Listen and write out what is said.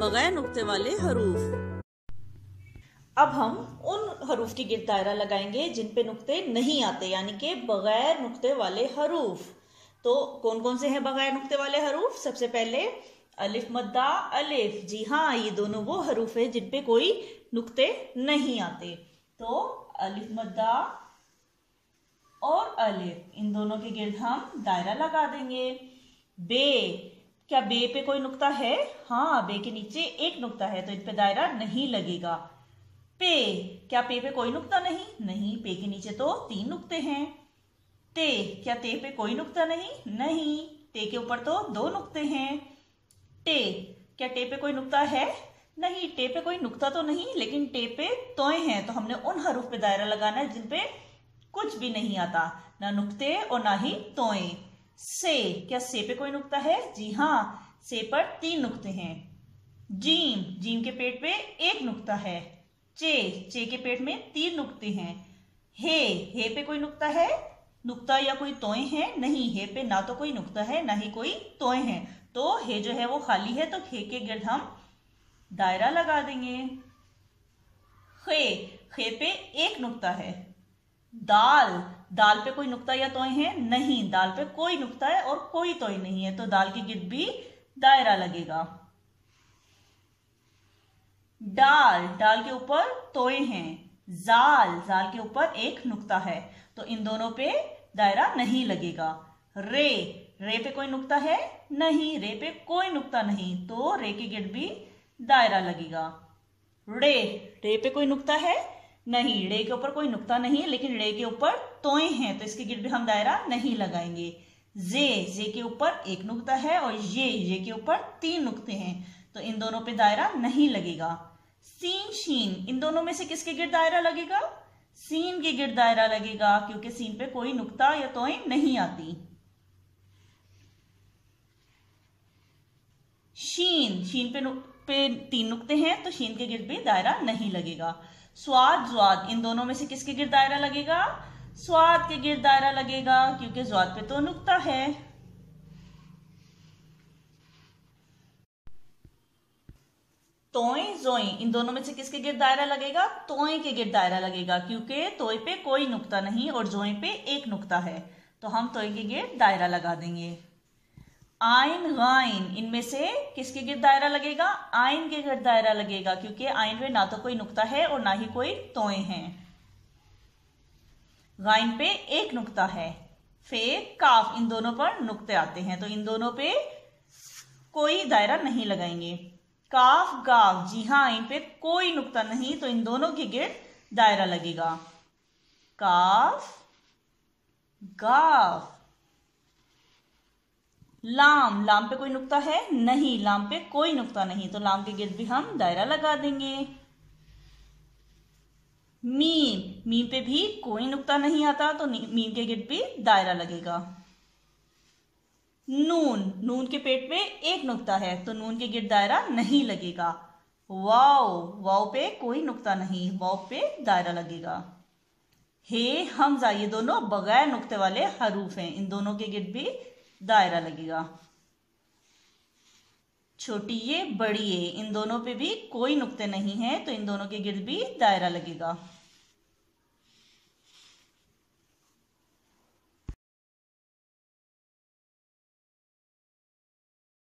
बगैर नुक्ते वाले हरूफ। अब हम उन हरूफ की गिर्द दायरा लगाएंगे जिन पे नुक्ते नहीं आते, यानी कि बगैर नुक्ते वाले हरूफ। तो कौन कौन से हैं बगैर नुक्ते वाले हरूफ? सबसे पहले अलिफ मद्दा अलिफ। जी हाँ, ये दोनों वो हरूफ है जिन पे कोई नुक्ते नहीं आते। तो अलिफ मद्दा और अलिफ, इन दोनों के गिर्द हम दायरा लगा देंगे। बे, क्या बे पे कोई नुक्ता है? हाँ, बे के नीचे एक नुक्ता है तो इन पे दायरा नहीं लगेगा। पे, क्या पे पे कोई नुक्ता नहीं? नहीं, पे के नीचे तो 3 नुक्ते हैं। ते, क्या ते पे कोई नुक्ता नहीं? नहीं, ते के ऊपर तो 2 नुक्ते हैं। टे, क्या टे पे कोई नुक्ता है? नहीं, टे पे कोई नुक्ता तो नहीं, लेकिन टे पे तोए हैं, तो हमने उन हरूफ पे दायरा लगाना है जिन पे कुछ भी नहीं आता, ना नुक्ते और ना ही तोए। से, क्या से पे कोई नुक्ता है? जी हाँ, से पर 3 नुक्ते हैं। जीम, जीम के पेट पे 1 नुक्ता है। चे, चे के पेट में 3 नुक्ते हैं। हे पे कोई नुक्ता है? नुक्ता या कोई तोए हैं? नहीं, हे पे ना तो कोई नुक्ता है ना ही कोई तोए हैं, तो हे जो है वो खाली है, तो हे के गिर्द हम दायरा लगा देंगे। खे पे 1 नुक्ता है। दाल, दाल पे कोई नुक्ता या तोय है? नहीं, दाल पे कोई नुक्ता है और कोई तोय नहीं है, तो दाल के गिर्द भी दायरा लगेगा। डाल, डाल के ऊपर तोय हैं। जाल, जाल के ऊपर 1 नुक्ता है, तो इन दोनों पे दायरा नहीं लगेगा। रे, रे पे कोई नुक्ता है? नहीं, रे पे कोई नुक्ता नहीं, तो रे के गिर्द भी दायरा लगेगा। रे, रे पे कोई नुक्ता है? नहीं, रे के ऊपर कोई नुक्ता नहीं, लेकिन रे के ऊपर तोए हैं, तो इसके गिर्द भी हम दायरा नहीं लगाएंगे। जे, जे के ऊपर 1 नुक्ता है और ये के ऊपर 3 नुक्ते हैं, तो इन दोनों पे दायरा नहीं लगेगा। सीन शीन, इन दोनों में से किसके गिर्द दायरा लगेगा? सीन के गिर्द दायरा लगेगा, क्योंकि सीन पे कोई नुक्ता या तोए नहीं आती। शीन, शीन पे 3 नुक्ते हैं, तो शीन के गिर्द भी दायरा नहीं लगेगा। स्वाद ज्वाद, इन दोनों में से किसके गिर्द दायरा लगेगा? स्वाद के गिर्द दायरा लगेगा, क्योंकि ज्वाद पे तो नुक्ता है। तोय जोई, इन दोनों में से किसके गिर्द दायरा लगेगा? तोय के गिर्द दायरा लगेगा, क्योंकि तोय पे कोई नुक्ता नहीं और जोई पे 1 नुक्ता है, तो हम तोय के गिर्द दायरा लगा देंगे। आइन गाइन, इनमें से किसके गिर्द दायरा लगेगा? आइन के गिर्द दायरा लगेगा, क्योंकि आइन में ना तो कोई नुक्ता है और ना ही कोई तोए हैं। गाइन पे 1 नुक्ता है। फे काफ, इन दोनों पर नुक्ते आते हैं, तो इन दोनों पे कोई दायरा नहीं लगाएंगे। काफ गाफ, जी हाँ, इन पे कोई नुक्ता नहीं, तो इन दोनों के गिर्द दायरा लगेगा। काफ गाफ। लाम, लाम पे कोई नुक्ता है? नहीं, लाम पे कोई नुक्ता नहीं, तो लाम के गिर्द भी हम दायरा लगा देंगे। मीम, मीम पे भी कोई नुक्ता नहीं आता, तो मीम के गिर्द भी दायरा लगेगा। नून, नून के पेट पे 1 नुक्ता है, तो नून के गिर्द दायरा नहीं लगेगा। वाव, वाव पे कोई नुक्ता नहीं, वाव पे दायरा लगेगा। हे हमजा, ये दोनों बगैर नुक्ते वाले हरूफ हैं, इन दोनों के गिर्द भी दायरा लगेगा। छोटी ये बड़ी ये, इन दोनों पे भी कोई नुक्ते नहीं है, तो इन दोनों के गिर्द भी दायरा लगेगा।